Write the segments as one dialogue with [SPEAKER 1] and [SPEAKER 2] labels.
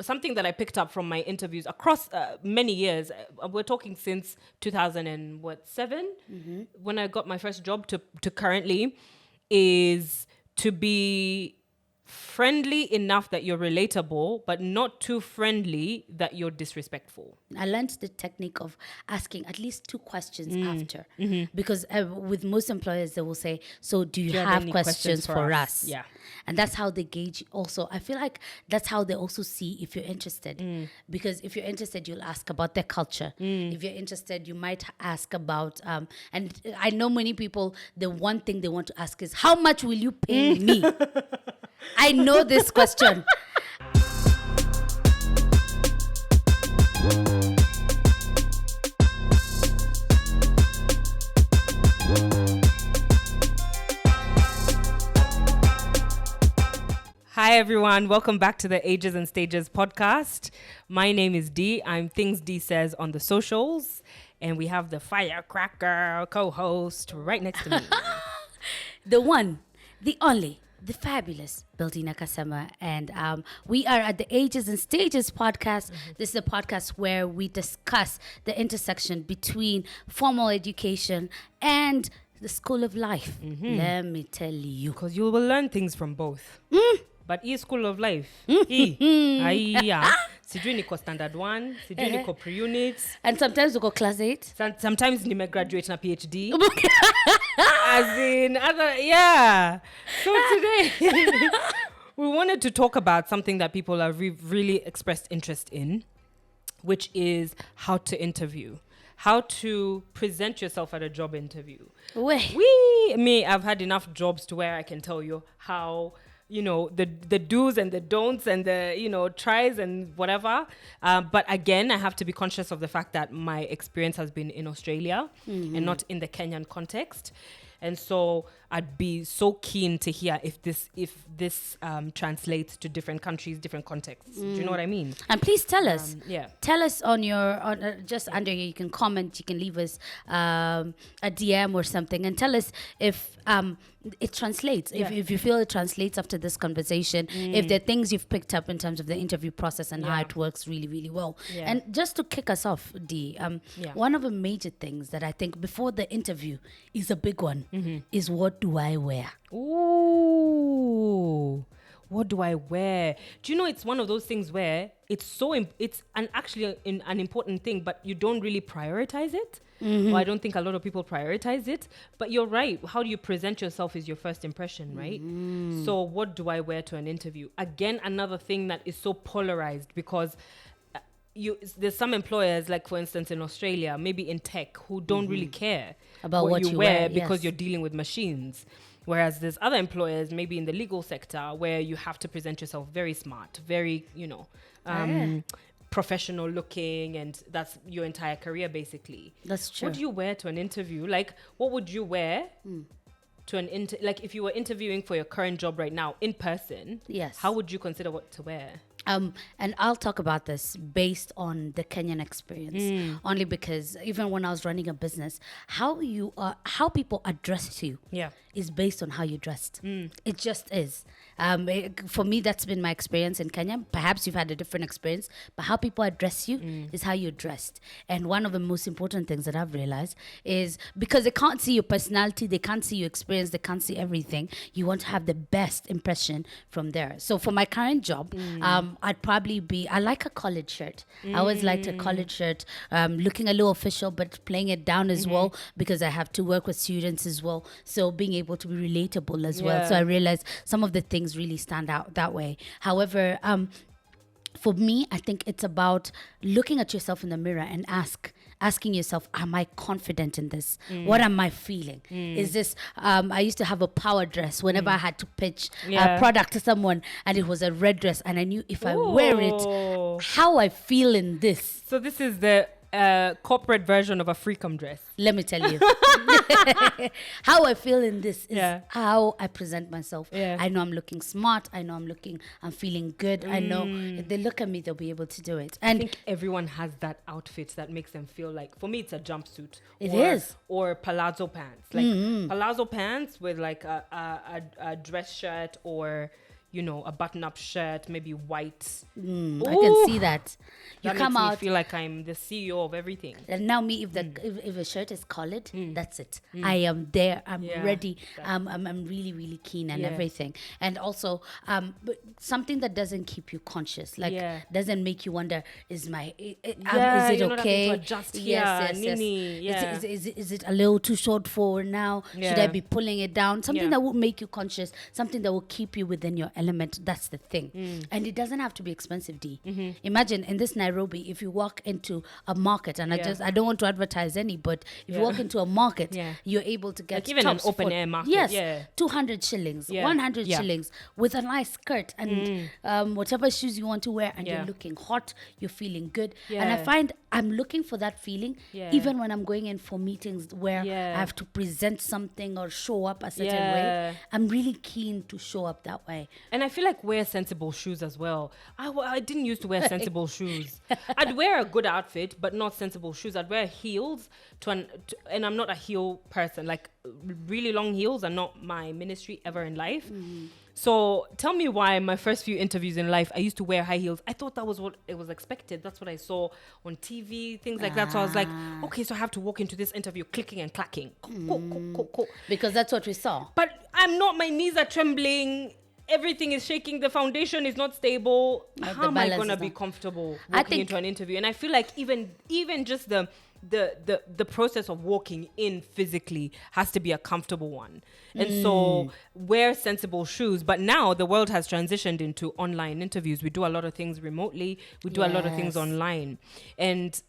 [SPEAKER 1] something that I picked up from my interviews across many years. We're talking since 2007, when I got my first job to currently, is to be friendly enough that you're relatable, but not too friendly that you're disrespectful.
[SPEAKER 2] I learned the technique of asking at least 2 questions after. Because with most employers, they will say, so do you have
[SPEAKER 1] any
[SPEAKER 2] questions for us?
[SPEAKER 1] Yeah.
[SPEAKER 2] And that's how they gauge also. I feel like that's how they also see if you're interested. Because if you're interested, you'll ask about their culture. If you're interested, you might ask about, and I know many people, the one thing they want to ask is, how much will you pay me? I know this question.
[SPEAKER 1] Hi, everyone. Welcome back to the Ages and Stages podcast. My name is Dee. I'm Things Dee Says on the socials. And we have the firecracker co-host right next to me.
[SPEAKER 2] The one, the only, the fabulous Bildina Kasema. And we are at the Ages and Stages podcast. This is a podcast where we discuss the intersection between formal education and the school of life. Let me tell you.
[SPEAKER 1] Because you will learn things from both. But school of life. Sijui niko standard 1, sijui niko pre-units.
[SPEAKER 2] And sometimes we go class 8.
[SPEAKER 1] Sometimes nimegraduate na PhD. As in other, yeah. So today we wanted to talk about something that people have really expressed interest in, which is how to interview. How to present yourself at a job interview. I've had enough jobs to where I can tell you how, the do's and the don'ts and the, tries and whatever. But again, I have to be conscious of the fact that my experience has been in Australia and not in the Kenyan context. And so I'd be so keen to hear if this translates to different countries, different contexts. Do you know what I mean?
[SPEAKER 2] And please tell us. Tell us on just under here. You can comment. You can leave us a DM or something, and tell us if it translates. If you feel it translates after this conversation. If there are things you've picked up in terms of the interview process and how it works really, really well. And just to kick us off, Dee, one of the major things that I think before the interview is a big one is, what do I wear?
[SPEAKER 1] Ooh, what do I wear? Do you know, it's one of those things where it's actually an important thing, but you don't really prioritize it. Well, I don't think a lot of people prioritize it, but you're right. How do you present yourself is your first impression, right? So what do I wear to an interview? Again, another thing that is so polarized, because there's some employers, like for instance in Australia, maybe in tech, who don't really care
[SPEAKER 2] about what you wear
[SPEAKER 1] because you're dealing with machines. Whereas there's other employers, maybe in the legal sector, where you have to present yourself very smart, very, professional looking, and that's your entire career basically.
[SPEAKER 2] That's true.
[SPEAKER 1] What do you wear to an interview? Like, what would you wear to an like if you were interviewing for your current job right now in person?
[SPEAKER 2] Yes.
[SPEAKER 1] How would you consider what to wear?
[SPEAKER 2] And I'll talk about this based on the Kenyan experience, only because even when I was running a business, how people address you is based on how you dressed. It just is. For me, that's been my experience in Kenya. Perhaps you've had a different experience, but how people address you is how you're dressed. And one of the most important things that I've realized is, because they can't see your personality, they can't see your experience, they can't see everything, you want to have the best impression from there. So for my current job, I'd probably I like a collared shirt. I always liked a collared shirt, looking a little official, but playing it down as well, because I have to work with students as well. So being able to be relatable as well. So I realized some of the things really stand out that way. However, for me, I think it's about looking at yourself in the mirror and asking yourself, am I confident in this? What am I feeling? Is this, I used to have a power dress whenever I had to pitch a product to someone, and it was a red dress, and I knew if I wear it, how I feel in this.
[SPEAKER 1] So this is the corporate version of a freakum dress.
[SPEAKER 2] Let me tell you. How I feel in this is how I present myself. I know I'm looking smart. I know I'm feeling good. I know if they look at me, they'll be able to do it. And
[SPEAKER 1] I think everyone has that outfit that makes them feel like, for me, it's a jumpsuit.
[SPEAKER 2] It is.
[SPEAKER 1] Or palazzo pants. Like palazzo pants with like a dress shirt, or a button-up shirt, maybe white.
[SPEAKER 2] I can see that. You
[SPEAKER 1] That
[SPEAKER 2] come
[SPEAKER 1] makes me
[SPEAKER 2] out
[SPEAKER 1] feel like I'm the CEO of everything.
[SPEAKER 2] and now me, if a shirt is collared, that's it. I am there. I'm ready. I'm really really keen and everything. And also but something that doesn't keep you conscious, like doesn't make you wonder, is it
[SPEAKER 1] you're not having
[SPEAKER 2] okay?
[SPEAKER 1] to adjust
[SPEAKER 2] Yes,
[SPEAKER 1] here,
[SPEAKER 2] yes,
[SPEAKER 1] Nini,
[SPEAKER 2] yes. Is it a little too short for now? Should I be pulling it down? Something that will make you conscious, something that will keep you within your element. That's the thing. And it doesn't have to be expensive, D. Imagine in this Nairobi, if you walk into a market, and I don't want to advertise any, but if you walk into a market, you're able to get
[SPEAKER 1] like even an open air market.
[SPEAKER 2] Yes, 200 shillings, 100 shillings with a nice skirt and whatever shoes you want to wear, and you're looking hot, you're feeling good. And I find I'm looking for that feeling even when I'm going in for meetings where I have to present something or show up a certain way. I'm really keen to show up that way.
[SPEAKER 1] And I feel like wear sensible shoes as well. I didn't used to wear sensible shoes. I'd wear a good outfit, but not sensible shoes. I'd wear heels and I'm not a heel person. Like really long heels are not my ministry ever in life. So tell me why my first few interviews in life, I used to wear high heels. I thought that was what it was expected. That's what I saw on TV, things like that. So I was like, okay, so I have to walk into this interview clicking and clacking.
[SPEAKER 2] Because that's what we saw.
[SPEAKER 1] But I'm not, my knees are trembling. Everything is shaking. The foundation is not stable. How am I going to be comfortable walking into an interview? And I feel like even just the process of walking in physically has to be a comfortable one. And so wear sensible shoes. But now the world has transitioned into online interviews. We do a lot of things remotely. We do a lot of things online. And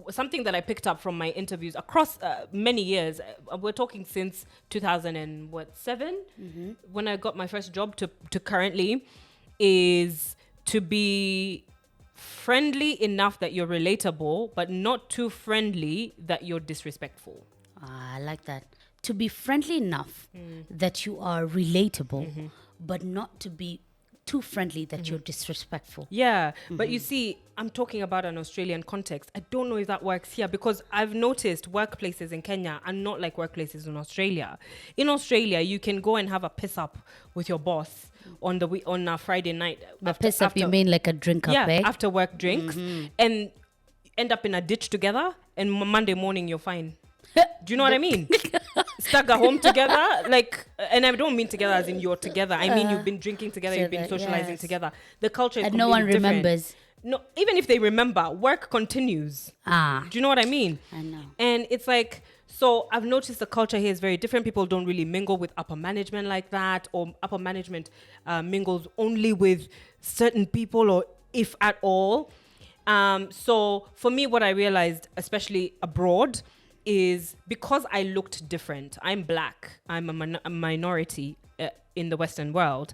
[SPEAKER 1] something that I picked up from my interviews across many years, we're talking since 2007, when I got my first job to currently, is to be friendly enough that you're relatable, but not too friendly that you're disrespectful.
[SPEAKER 2] I like that. To be friendly enough that you are relatable, but not to be too friendly that you're disrespectful.
[SPEAKER 1] Yeah, but you see, I'm talking about an Australian context. I don't know if that works here, because I've noticed workplaces in Kenya are not like workplaces in Australia. In Australia, you can go and have a piss up with your boss on a Friday night.
[SPEAKER 2] Piss up, you mean like a drink up, eh?
[SPEAKER 1] After work drinks, and end up in a ditch together, and Monday morning you're fine. Do you know what I mean? Stagger home together, like, and I don't mean together as in you're together. I mean you've been drinking together, you've been socializing together. The culture is
[SPEAKER 2] and no one remembers.
[SPEAKER 1] Different. No, even if they remember, work continues. Do you know what I mean?
[SPEAKER 2] I know.
[SPEAKER 1] And it's like, so I've noticed the culture here is very different. People don't really mingle with upper management like that, or upper management mingles only with certain people, or if at all. So for me, what I realized, especially abroad, is because I looked different. I'm black. I'm a minority in the Western world.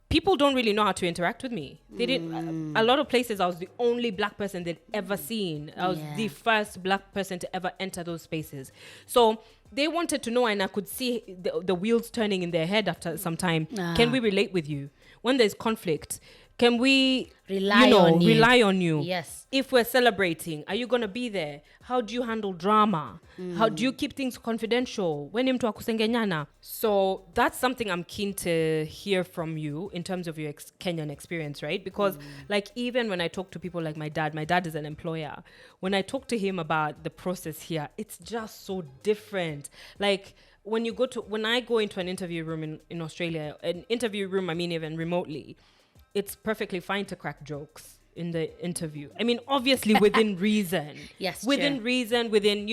[SPEAKER 1] People don't really know how to interact with me. They didn't. A lot of places, I was the only black person they'd ever seen. I was the first black person to ever enter those spaces. So they wanted to know, and I could see the wheels turning in their head after some time. Can we relate with you? When there's conflict, can we rely on you?
[SPEAKER 2] Yes.
[SPEAKER 1] If we're celebrating, are you going to be there? How do you handle drama? How do you keep things confidential? When mtu akusengenyana? So that's something I'm keen to hear from you in terms of your Kenyan experience, right? Because like even when I talk to people like my dad is an employer. When I talk to him about the process here, it's just so different. Like when I go into an interview room in Australia, an interview room, I mean even remotely, it's perfectly fine to crack jokes in the interview. I mean, obviously within reason.
[SPEAKER 2] Yes,
[SPEAKER 1] within reason, within,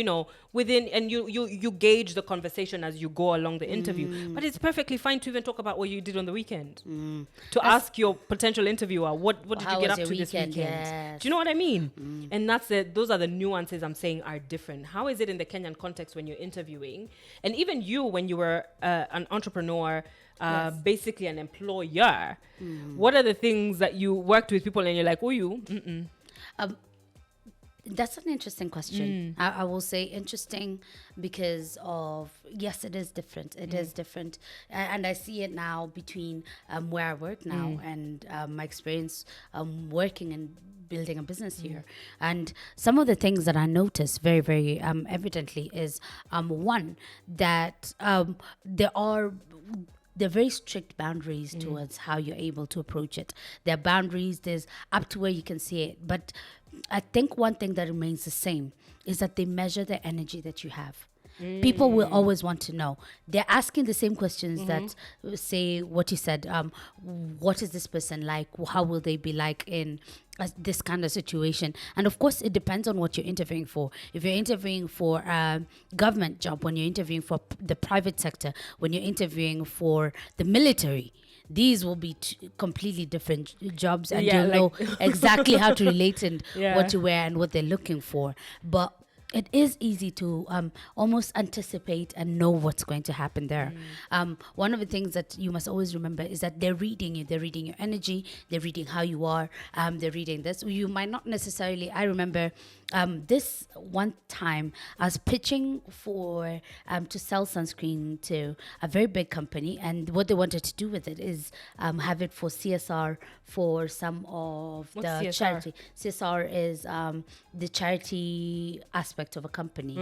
[SPEAKER 1] and you gauge the conversation as you go along the interview. But it's perfectly fine to even talk about what you did on the weekend. To ask your potential interviewer, what did you get up to this weekend?
[SPEAKER 2] Yes.
[SPEAKER 1] Do you know what I mean? And those are the nuances I'm saying are different. How is it in the Kenyan context when you're interviewing? And even you, when you were an entrepreneur, basically an employer, what are the things that you worked with people and you're like, oh, you?
[SPEAKER 2] That's an interesting question. I will say interesting because of, yes, it is different. It is different. And I see it now between where I work now and my experience working and building a business here. And some of the things that I notice very, very evidently is one, that there are there are very strict boundaries towards how you're able to approach it. There are boundaries, there's up to where you can see it. But I think one thing that remains the same is that they measure the energy that you have. People will always want to know. They're asking the same questions that say what you said. What is this person like? How will they be like in this kind of situation? And of course, it depends on what you're interviewing for. If you're interviewing for a government job, when you're interviewing for the private sector, when you're interviewing for the military, these will be completely different jobs, and you'll know exactly how to relate and what to wear and what they're looking for. But it is easy to almost anticipate and know what's going to happen there. One of the things that you must always remember is that they're reading you. They're reading your energy. They're reading how you are. They're reading this. You might not necessarily... I remember this one time I was pitching for to sell sunscreen to a very big company, and what they wanted to do with it is have it for CSR for some of
[SPEAKER 1] What's
[SPEAKER 2] the
[SPEAKER 1] CSR?
[SPEAKER 2] charity. CSR is the charity aspect of a company.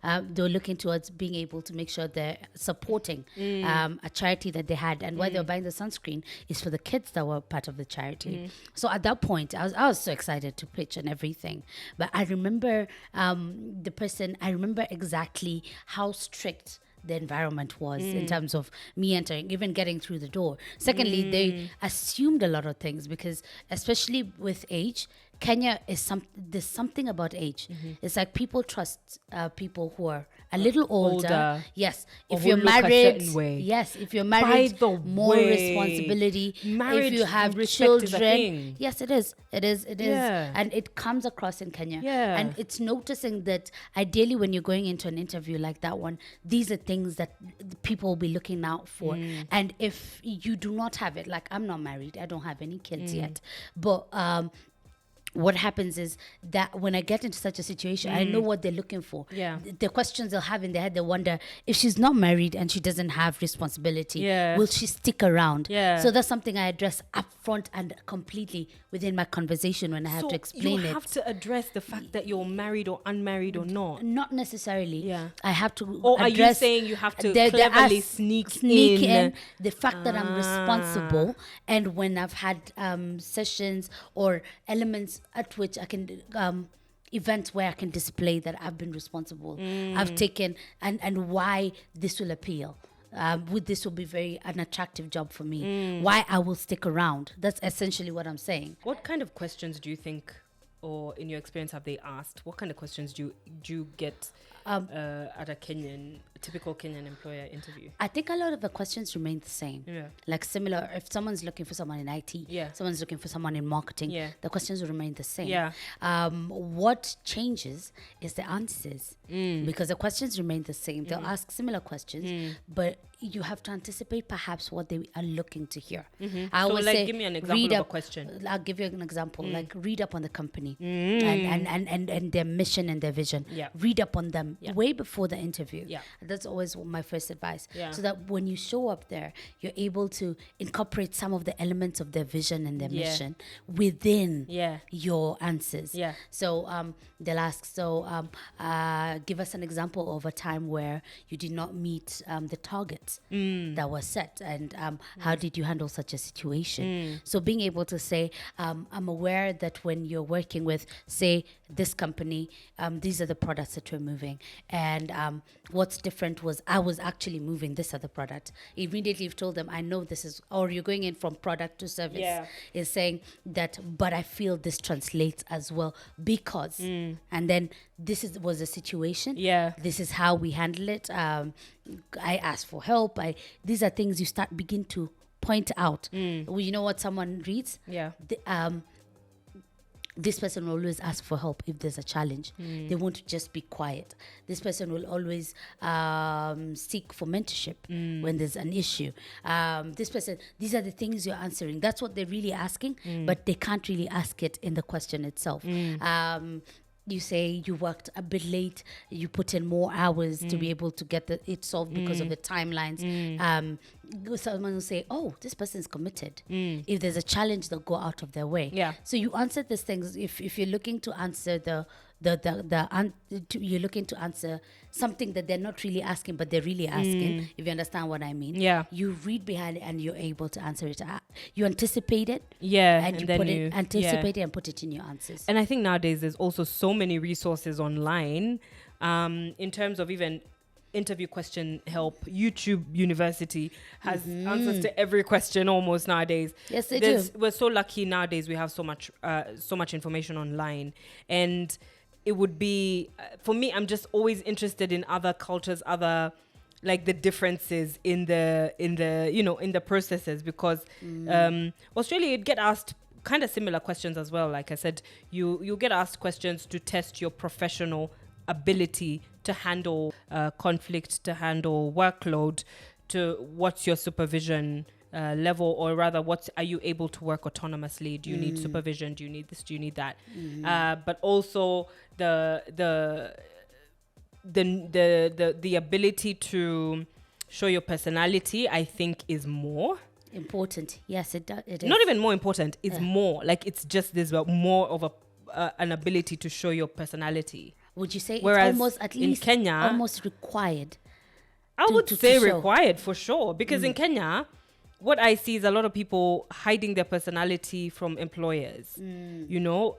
[SPEAKER 2] They were looking towards being able to make sure they're supporting a charity that they had, and why they were buying the sunscreen is for the kids that were part of the charity. So at that point, I was so excited to pitch and everything. But I remember I remember exactly how strict the environment was in terms of me entering, even getting through the door. Secondly, they assumed a lot of things because, especially with age, Kenya is there's something about age. It's like people trust people who are a little older. Yes. If you're married, yes. If you're married, more responsibility.
[SPEAKER 1] Marriage,
[SPEAKER 2] if you have children, yes, it is. It is.
[SPEAKER 1] Yeah.
[SPEAKER 2] And it comes across in Kenya.
[SPEAKER 1] Yeah.
[SPEAKER 2] And it's noticing that ideally when you're going into an interview like that one, these are things that people will be looking out for. And if you do not have it, like I'm not married, I don't have any kids yet, but what happens is that when I get into such a situation, I know what they're looking for.
[SPEAKER 1] Yeah.
[SPEAKER 2] The questions they'll have in their head, they wonder, if she's not married and she doesn't have responsibility, will she stick around?
[SPEAKER 1] Yeah.
[SPEAKER 2] So that's something I address upfront and completely within my conversation when I have to explain it.
[SPEAKER 1] You have to address the fact that you're married or unmarried or not.
[SPEAKER 2] Not necessarily.
[SPEAKER 1] Yeah.
[SPEAKER 2] I have to
[SPEAKER 1] Or are you
[SPEAKER 2] address
[SPEAKER 1] saying you have to cleverly sneak in
[SPEAKER 2] the fact that I'm responsible, and when I've had sessions or elements at which I can events where I can display that I've been responsible, I've taken, and why this will appeal. This will be an attractive job for me. Why I will stick around. That's essentially what I'm saying.
[SPEAKER 1] What kind of questions do you think, or in your experience, have they asked? What kind of questions do you get at a typical Kenyan employer interview?
[SPEAKER 2] I think a lot of the questions remain the same.
[SPEAKER 1] Yeah.
[SPEAKER 2] Like similar, if someone's looking for someone in IT, someone's looking for someone in marketing, the questions will remain the same.
[SPEAKER 1] Yeah.
[SPEAKER 2] What changes is the answers, because the questions remain the same. They'll ask similar questions, but you have to anticipate perhaps what they are looking to hear. I always say,
[SPEAKER 1] give me an example of a question.
[SPEAKER 2] I'll give you an example. Like, read up on the company and their mission and their vision.
[SPEAKER 1] Yeah.
[SPEAKER 2] Read up on them way before the interview.
[SPEAKER 1] Yeah.
[SPEAKER 2] That's always my first advice.
[SPEAKER 1] Yeah.
[SPEAKER 2] So that when you show up there, you're able to incorporate some of the elements of their vision and their mission within your answers.
[SPEAKER 1] Yeah.
[SPEAKER 2] So they'll ask, give us an example of a time where you did not meet the targets that were set, and how did you handle such a situation? So being able to say, I'm aware that when you're working with, say, this company, these are the products that we're moving, and what's different was I was actually moving this other product. Immediately you've told them, I know this is, or you're going in from product to service, is saying that, but I feel this translates as well because, and then this was a situation.
[SPEAKER 1] Yeah.
[SPEAKER 2] This is how we handle it. I asked for help. These are things you begin to point out. Well, you know what someone reads?
[SPEAKER 1] Yeah.
[SPEAKER 2] This person will always ask for help if there's a challenge. They won't just be quiet. This person will always seek for mentorship when there's an issue. These are the things you're answering. That's what they're really asking, but they can't really ask it in the question itself. You say you worked a bit late, you put in more hours to be able to get it solved because of the timelines. Someone will say, oh, this person's committed. If there's a challenge, they'll go out of their way.
[SPEAKER 1] Yeah.
[SPEAKER 2] So you answer these things. If you're looking to answer you're looking to answer something that they're not really asking, but they're really asking, if you understand what I mean.
[SPEAKER 1] Yeah.
[SPEAKER 2] You read behind it and you're able to answer it. You anticipate it.
[SPEAKER 1] Yeah.
[SPEAKER 2] And you put it, anticipate it and put it in your answers.
[SPEAKER 1] And I think nowadays there's also so many resources online in terms of even interview question help. YouTube University has answers to every question almost nowadays.
[SPEAKER 2] Yes, they do.
[SPEAKER 1] We're so lucky nowadays. We have so much information online, and it would be for me. I'm just always interested in other cultures, other like the differences in the processes, because Australia, you'd get asked kind of similar questions as well. Like I said, you get asked questions to test your professional ability to handle conflict, to handle workload, to what's your supervision level, or rather, are you able to work autonomously? Do you need supervision? Do you need this? Do you need that? But also the ability to show your personality, I think, is more
[SPEAKER 2] important. Yes, it is.
[SPEAKER 1] Not even more important. It's more like it's just this more of an ability to show your personality.
[SPEAKER 2] Would you say
[SPEAKER 1] Whereas
[SPEAKER 2] it's almost at least
[SPEAKER 1] in Kenya,
[SPEAKER 2] almost required?
[SPEAKER 1] I would say required for sure, because in Kenya, what I see is a lot of people hiding their personality from employers. You know,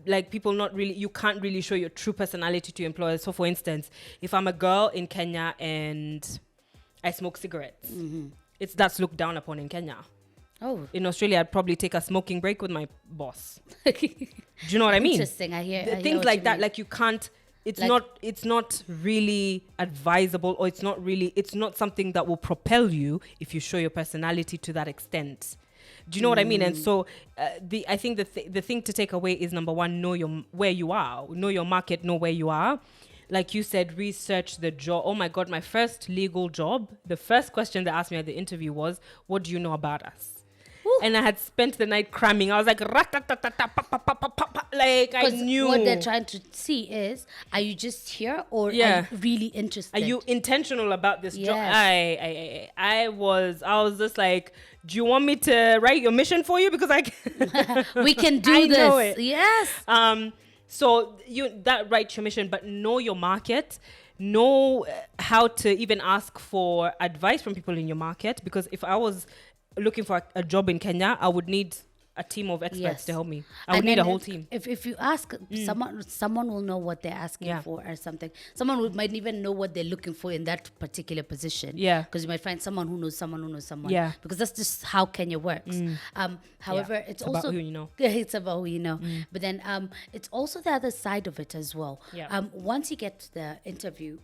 [SPEAKER 1] like people you can't really show your true personality to employers. So for instance, if I'm a girl in Kenya and I smoke cigarettes, that's looked down upon in Kenya.
[SPEAKER 2] Oh.
[SPEAKER 1] In Australia, I'd probably take a smoking break with my boss. Do you know what I mean?
[SPEAKER 2] Interesting. I hear
[SPEAKER 1] things like that. Like you can't. It's not really advisable, or it's not something that will propel you if you show your personality to that extent. Do you know what I mean? And so I think the thing to take away is, number one, know where you are, know your market, know where you are. Like you said, research the job. Oh my God, my first legal job, the first question they asked me at the interview was, what do you know about us? And I had spent the night cramming. I was like, like I knew.
[SPEAKER 2] What they're trying to see is, are you just here, or are you really interested?
[SPEAKER 1] Are you intentional about this job? I was just like, do you want me to write your mission for you? Because
[SPEAKER 2] we can do this.
[SPEAKER 1] Know it.
[SPEAKER 2] Yes.
[SPEAKER 1] So write your mission, but know your market. Know how to even ask for advice from people in your market. Because if I was looking for a job in Kenya, I would need a team of experts to help me. I would need a whole team.
[SPEAKER 2] If you ask someone will know what they're asking for or something. Someone might even know what they're looking for in that particular position. Yeah. Because you might find someone who knows someone who knows someone. Yeah. Because that's just how Kenya works. However, it's also
[SPEAKER 1] about who you know.
[SPEAKER 2] It's about who you know. But then it's also the other side of it as well. Yeah. Once you get to the interview,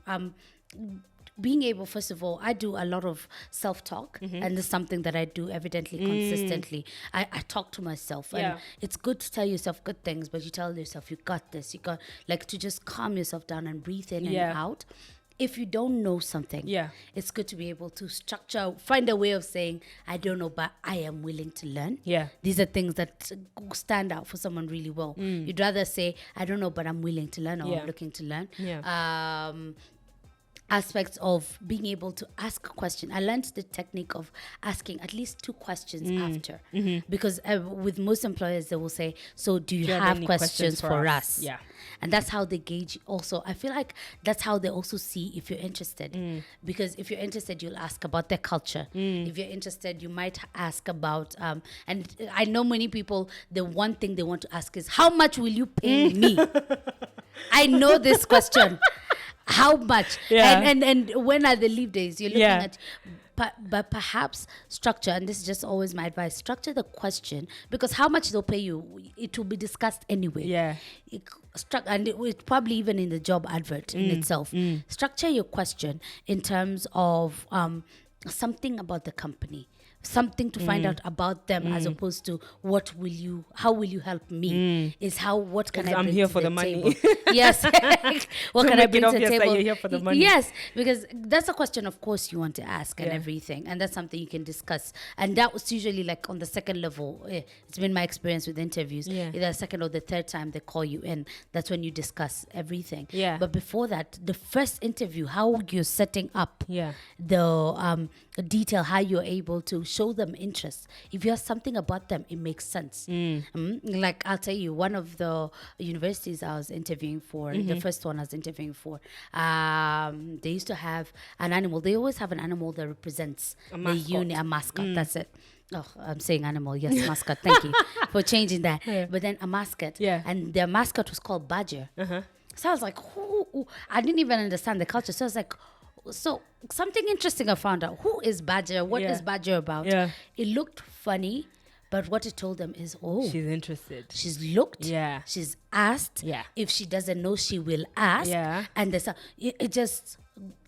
[SPEAKER 2] being able, first of all, I do a lot of self-talk, and this is something that I do evidently consistently. I talk to myself, and it's good to tell yourself good things, but you tell yourself, you got this, you got, like, to just calm yourself down and breathe in and out. If you don't know something, it's good to be able to find a way of saying, I don't know, but I am willing to learn. Yeah. These are things that stand out for someone really well. You'd rather say, I don't know, but I'm willing to learn, or I'm looking to learn. Yeah. Aspects of being able to ask a question. I learned the technique of asking at least 2 questions after. Because with most employers, they will say, so do you have questions for us? Yeah. And that's how they gauge also. I feel like that's how they also see if you're interested. Because if you're interested, you'll ask about their culture. If you're interested, you might ask about, and I know many people, the one thing they want to ask is, how much will you pay me? I know this question. How much? Yeah. And when are the leave days? You're looking at, but perhaps structure, and this is just always my advice, structure the question, because how much they'll pay you, it will be discussed anyway. Yeah. And it probably even in the job advert in itself. Structure your question in terms of something about the company. Something to find out about them, as opposed to how will you help me? Is what can I bring to the table? I'm here for the money. Yes. What can I bring to the table? You're here for the money. Yes, because that's a question, of course, you want to ask and everything. And that's something you can discuss. And that was usually like on the second level. It's been my experience with interviews. Either the second or the third time they call you in. That's when you discuss everything. Yeah. But before that, the first interview, how you're setting up the detail, how you're able to show them interest. If you have something about them, it makes sense. Like I'll tell you, one of the universities I was interviewing for, the first one I was interviewing for, they used to have an animal. They always have an animal that represents a mascot. That's it. Oh, I'm saying animal. Yes, mascot. Thank you for changing that. Yeah. But then a mascot.
[SPEAKER 1] Yeah.
[SPEAKER 2] And their mascot was called Badger. So I was like, I didn't even understand the culture. So I was like, so something interesting I found out. Who is Badger? What is Badger about?
[SPEAKER 1] Yeah.
[SPEAKER 2] It looked funny, but what it told them is,
[SPEAKER 1] she's interested.
[SPEAKER 2] She's looked.
[SPEAKER 1] Yeah.
[SPEAKER 2] She's asked.
[SPEAKER 1] Yeah.
[SPEAKER 2] If she doesn't know, she will ask.
[SPEAKER 1] Yeah.
[SPEAKER 2] And it just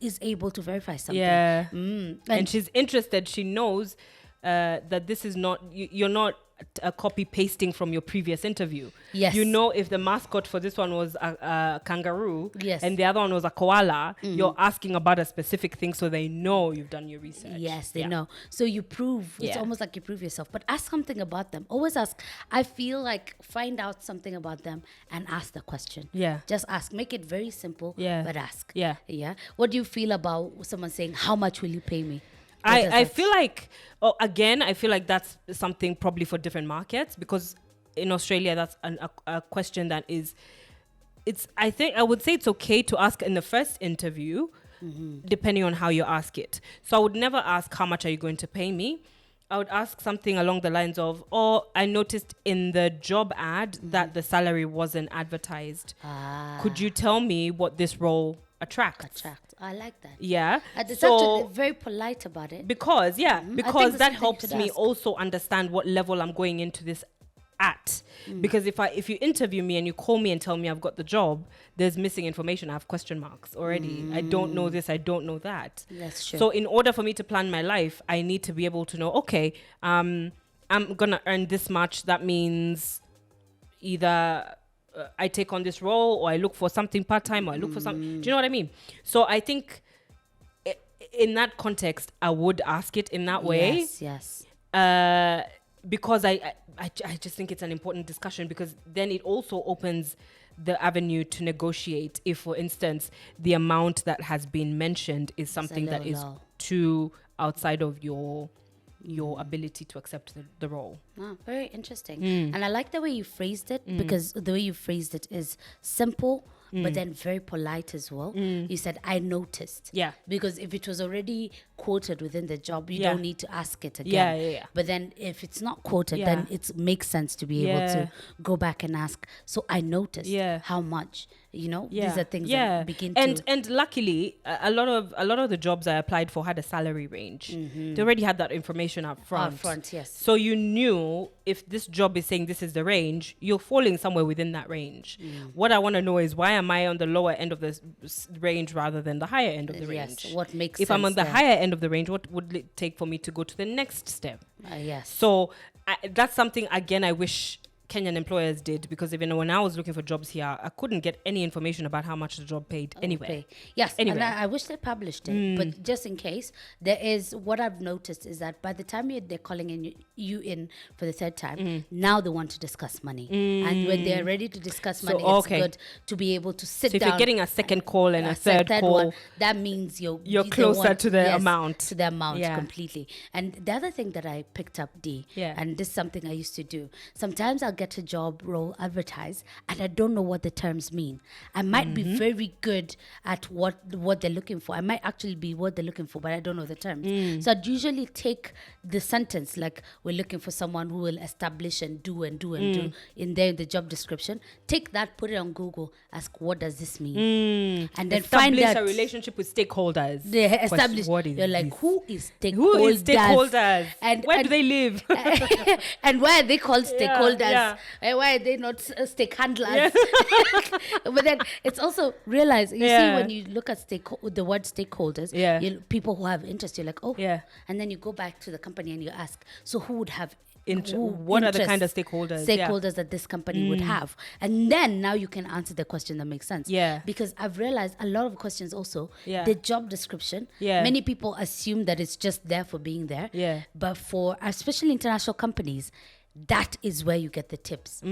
[SPEAKER 2] is able to verify something.
[SPEAKER 1] Yeah. And she's interested. She knows that this is not, you're not a copy pasting from your previous interview.
[SPEAKER 2] Yes.
[SPEAKER 1] You know, if the mascot for this one was a kangaroo,
[SPEAKER 2] yes,
[SPEAKER 1] and the other one was a koala, you're asking about a specific thing so they know you've done your research.
[SPEAKER 2] Yes, they know. So you prove, it's almost like you prove yourself. But ask something about them. Always ask. I feel like find out something about them and ask the question.
[SPEAKER 1] Yeah.
[SPEAKER 2] Just ask. Make it very simple, but ask.
[SPEAKER 1] Yeah.
[SPEAKER 2] Yeah. What do you feel about someone saying, how much will you pay me?
[SPEAKER 1] I feel like, I feel like that's something probably for different markets, because in Australia, that's a question that is, I would say it's okay to ask in the first interview, depending on how you ask it. So I would never ask, how much are you going to pay me? I would ask something along the lines of, I noticed in the job ad that the salary wasn't advertised. Could you tell me what this role attracts?
[SPEAKER 2] I like that.
[SPEAKER 1] Yeah.
[SPEAKER 2] So very polite about it.
[SPEAKER 1] Because that helps me also understand what level I'm going into this at. Because if you interview me and you call me and tell me I've got the job, there's missing information. I have question marks already. I don't know this, I don't know that.
[SPEAKER 2] That's true.
[SPEAKER 1] So in order for me to plan my life, I need to be able to know, okay, I'm gonna earn this much. That means either I take on this role, or I look for something part-time, or I look for something. Do you know what I mean? So I think in that context, I would ask it in that way.
[SPEAKER 2] Yes.
[SPEAKER 1] Because I just think it's an important discussion, because then it also opens the avenue to negotiate if, for instance, the amount that has been mentioned is something that is too outside of your ability to accept the role.
[SPEAKER 2] Very interesting. And I like the way you phrased it, because the way you phrased it is simple, but then very polite as well. You said, I noticed.
[SPEAKER 1] Yeah.
[SPEAKER 2] Because if it was already quoted within the job, you don't need to ask it again.
[SPEAKER 1] Yeah.
[SPEAKER 2] But then if it's not quoted, then it makes sense to be able to go back and ask. So I noticed how much. These are things that begin to...
[SPEAKER 1] And luckily, a lot of the jobs I applied for had a salary range. They already had that information up front.
[SPEAKER 2] Yes.
[SPEAKER 1] So you knew if this job is saying this is the range, you're falling somewhere within that range. What I want to know is, why am I on the lower end of the range rather than the higher end of the range?
[SPEAKER 2] Yes. What makes
[SPEAKER 1] if
[SPEAKER 2] sense
[SPEAKER 1] I'm on the higher end of the range, what would it take for me to go to the next step?
[SPEAKER 2] Yes.
[SPEAKER 1] So that's something, again, I wish Kenyan employers did, because even when I was looking for jobs here, I couldn't get any information about how much the job paid anywhere.
[SPEAKER 2] Yes, and I wish they published it, but just in case, there is, what I've noticed is that by the time they're calling you in for the third time, now they want to discuss money. And when they're ready to discuss money, it's good to be able to sit down.
[SPEAKER 1] So if you're getting a second call and a third call,
[SPEAKER 2] one, that means you're
[SPEAKER 1] closer to the amount.
[SPEAKER 2] To the amount completely. And the other thing that I picked up, and this is something I used to do, sometimes I'll get a job role advertised and I don't know what the terms mean. I might be very good at what they're looking for. I might actually be what they're looking for, but I don't know the terms. So I'd usually take the sentence, like, we're looking for someone who will establish and do in there in the job description. Take that, put it on Google, ask, what does this mean? And then
[SPEAKER 1] establish
[SPEAKER 2] find out
[SPEAKER 1] a relationship with stakeholders.
[SPEAKER 2] They establish.
[SPEAKER 1] What is
[SPEAKER 2] you're like,
[SPEAKER 1] this?
[SPEAKER 2] who is stakeholders?
[SPEAKER 1] Who is stakeholders?
[SPEAKER 2] And
[SPEAKER 1] where do they live?
[SPEAKER 2] And why are they called stakeholders? And why are they not stakehandlers? But then it's also realize, you see, when you look at the word stakeholders, people who have interest, you're like, and then you go back to the company and you ask, so who would have
[SPEAKER 1] what are the kind of stakeholders
[SPEAKER 2] that this company would have? And then now you can answer the question that makes sense. Because I've realized a lot of questions also, the job description, many people assume that it's just there for being there. But for especially international companies, that is where you get the tips.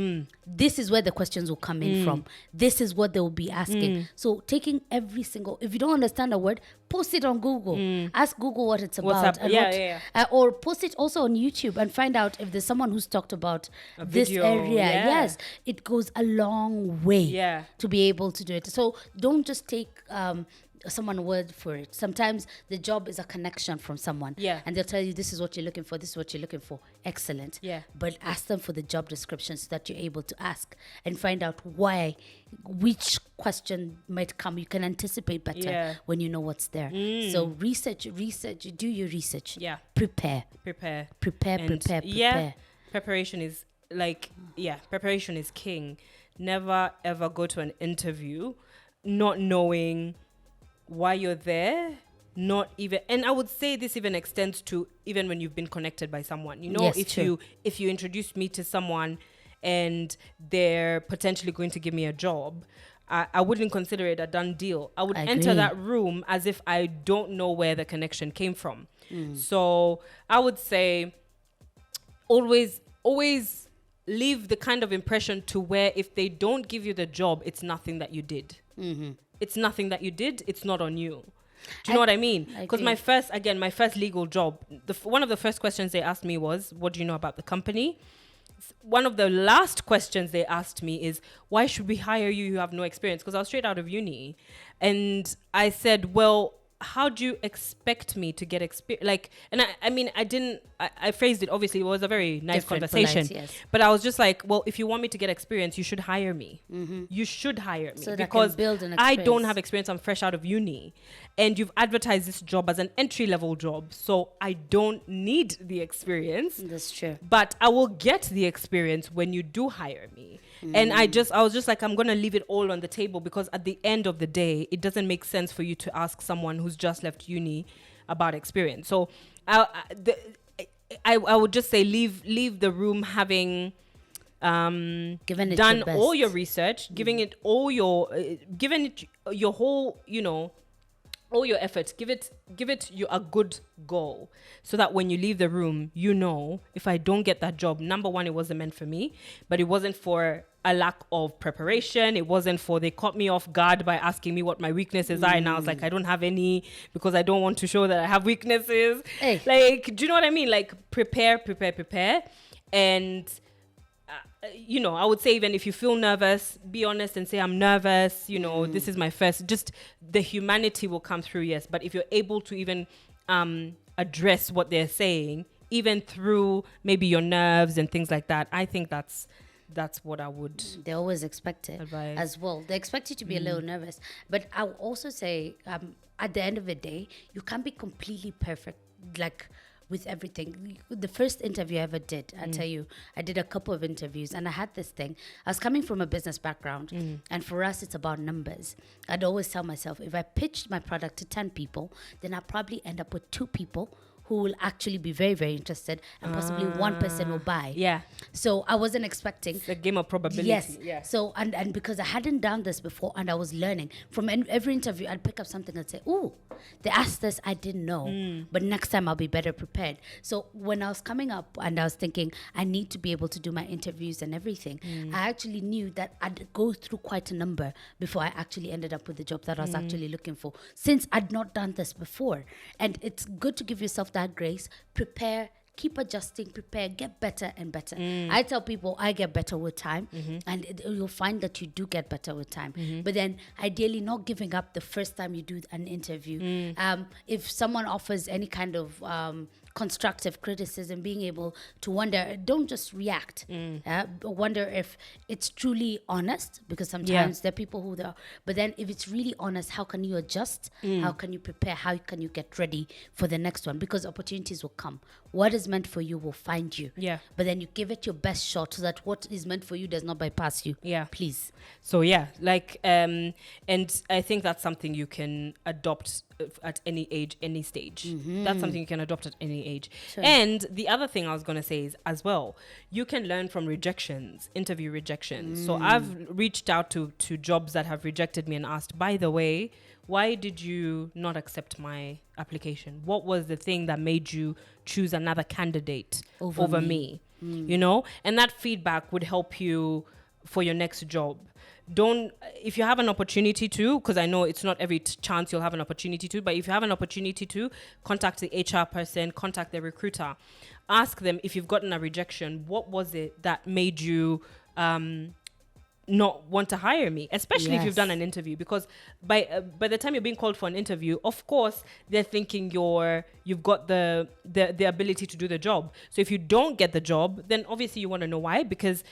[SPEAKER 2] This is where the questions will come in from. This is what they will be asking. So taking every single, if you don't understand a word, post it on Google. Ask Google what it's about. And or post it also on YouTube and find out if there's someone who's talked about this area. Yes, it goes a long way to be able to do it. So don't just take someone's word for it. Sometimes the job is a connection from someone. And they'll tell you, this is what you're looking for, this is what you're looking for. Excellent. But ask them for the job description so that you're able to ask and find out why, which question might come. You can anticipate better when you know what's there. So research, do your research. Prepare.
[SPEAKER 1] Preparation is preparation is king. Never ever go to an interview not knowing why you're there, not even, and I would say this even extends to even when you've been connected by someone. You know, if you introduce me to someone and they're potentially going to give me a job, I wouldn't consider it a done deal. I would enter that room as if I don't know where the connection came from. So I would say always leave the kind of impression to where if they don't give you the job, it's nothing that you did. It's nothing that you did. It's not on you. Do you know what I mean? Because my first legal job, one of the first questions they asked me was, what do you know about the company? One of the last questions they asked me is, why should we hire you? You have no experience. Because I was straight out of uni. And I said, well, how do you expect me to get experience? Like, and I phrased it, obviously, it was a very nice conversation. Polite, but I was just like, well, if you want me to get experience, you should hire me. You should hire me. So because I don't have experience. I'm fresh out of uni. And you've advertised this job as an entry-level job. So I don't need the experience.
[SPEAKER 2] That's true.
[SPEAKER 1] But I will get the experience when you do hire me. And I was just like, I'm going to leave it all on the table, because at the end of the day, it doesn't make sense for you to ask someone who's just left uni about experience. So I would just say leave the room having done all your research, giving it all your whole, all your efforts. Give it a good go, so that when you leave the room, if I don't get that job, number one, it wasn't meant for me, but it wasn't for a lack of preparation. It wasn't for they caught me off guard by asking me what my weaknesses are, and I was like, I don't have any, because I don't want to show that I have weaknesses. Like, do you know what I mean? Like, prepare, and I would say, even if you feel nervous, be honest and say, I'm nervous, this is my first, just the humanity will come through, yes. But if you're able to even address what they're saying, even through maybe your nerves and things like that, I think that's what I would.
[SPEAKER 2] They always expect it
[SPEAKER 1] advise.
[SPEAKER 2] As well. They expect you to be a little nervous. But I will also say, at the end of the day, you can't be completely perfect, like, with everything. The first interview I ever did, I tell you, I did a couple of interviews, and I had this thing. I was coming from a business background, and for us, it's about numbers. I'd always tell myself, if I pitched my product to 10 people, then I'll probably end up with 2 people who will actually be very, very interested, and possibly one person will buy. So I wasn't expecting.
[SPEAKER 1] It's a game of probability.
[SPEAKER 2] Yes. So, and because I hadn't done this before, and I was learning from every interview, I'd pick up something and say, ooh, they asked this, I didn't know, but next time I'll be better prepared. So when I was coming up and I was thinking, I need to be able to do my interviews and everything, I actually knew that I'd go through quite a number before I actually ended up with the job that I was actually looking for, since I'd not done this before. And it's good to give yourself that grace, prepare, keep adjusting, prepare, get better and better. I tell people I get better with time, and you'll find that you do get better with time. But then ideally not giving up the first time you do an interview. If someone offers any kind of constructive criticism, being able to wonder, don't just react. Wonder if it's truly honest, because sometimes there are people who are, but then if it's really honest, how can you adjust? How can you prepare? How can you get ready for the next one? Because opportunities will come. What is meant for you will find you. But then you give it your best shot, so that what is meant for you does not bypass you. Please.
[SPEAKER 1] So and I think that's something you can adopt at any age, any stage. That's something you can adopt at any age. And the other thing I was going to say is, as well, you can learn from rejections, interview rejections. So I've reached out to jobs that have rejected me and asked, by the way, why did you not accept my application? What was the thing that made you choose another candidate over me? you know, and that feedback would help you for your next job. If you have an opportunity to, because I know it's not every chance you'll have an opportunity to, but if you have an opportunity to, contact the HR person, contact the recruiter, ask them if you've gotten a rejection, what was it that made you not want to hire me, especially if you've done an interview, because by the time you're being called for an interview, of course they're thinking you've got the ability to do the job. So if you don't get the job, then obviously you want to know why, because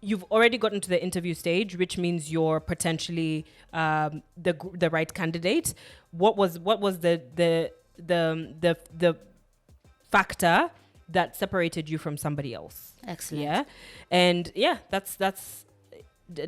[SPEAKER 1] you've already gotten to the interview stage, which means you're potentially the right candidate. What was the factor that separated you from somebody else?
[SPEAKER 2] Excellent.
[SPEAKER 1] Yeah, and that's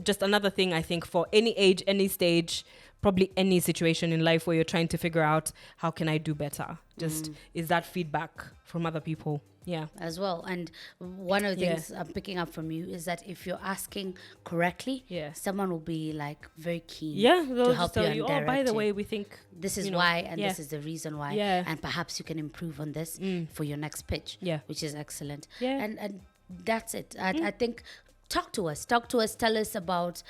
[SPEAKER 1] just another thing I think for any age, any stage, probably any situation in life where you're trying to figure out how can I do better. Just is that feedback from other people. Yeah.
[SPEAKER 2] As well. And one of the things I'm picking up from you is that if you're asking correctly, someone will be like very keen to help you and direct
[SPEAKER 1] oh, by the way, we think
[SPEAKER 2] this is why, and this is the reason why. Yeah. And perhaps you can improve on this for your next pitch, which is excellent. Yeah. And that's it. I think talk to us. Tell us about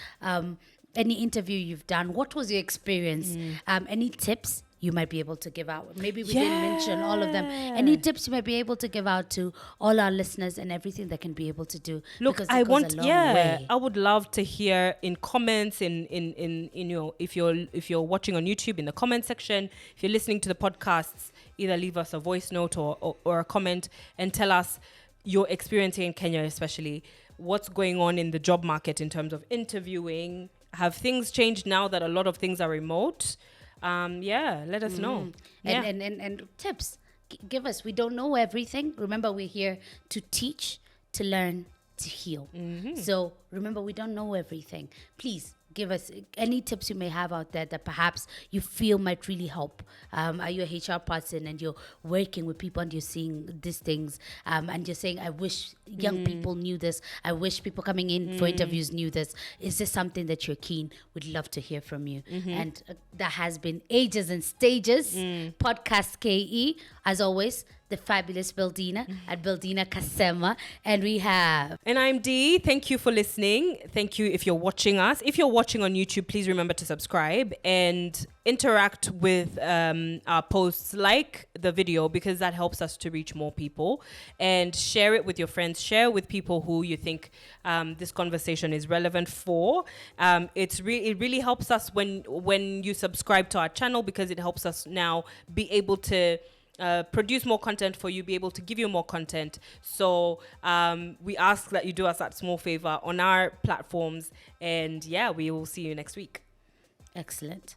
[SPEAKER 2] any interview you've done. What was your experience? Any tips you might be able to give out? Maybe we didn't mention all of them. Any tips you might be able to give out to all our listeners and everything they can be able to do?
[SPEAKER 1] Look, I would love to hear in comments, in you know, if you're watching on YouTube, in the comment section. If you're listening to the podcasts, either leave us a voice note or a comment and tell us your experience here in Kenya, especially what's going on in the job market in terms of interviewing. Have things changed now that a lot of things are remote? Let us know.
[SPEAKER 2] And tips. Give us. We don't know everything. Remember, we're here to teach, to learn, to heal. So remember, we don't know everything. Please give us any tips you may have out there that perhaps you feel might really help. Are you a HR person and you're working with people and you're seeing these things and you're saying, I wish young people knew this. I wish people coming in for interviews knew this. Is this something that you're keen? We'd love to hear from you. And that has been Ages and Stages, Podcast KE. As always, the fabulous Bildina at Bildina Kasema. And we have...
[SPEAKER 1] And I'm Dee. Thank you for listening. Thank you if you're watching us. If you're watching on YouTube, please remember to subscribe and interact with our posts, like the video, because that helps us to reach more people. And share it with your friends. Share with people who you think this conversation is relevant for. It really helps us when you subscribe to our channel, because it helps us now be able to produce more content for you, be able to give you more content. So we ask that you do us that small favor on our platforms, and we will see you next week.
[SPEAKER 2] Excellent.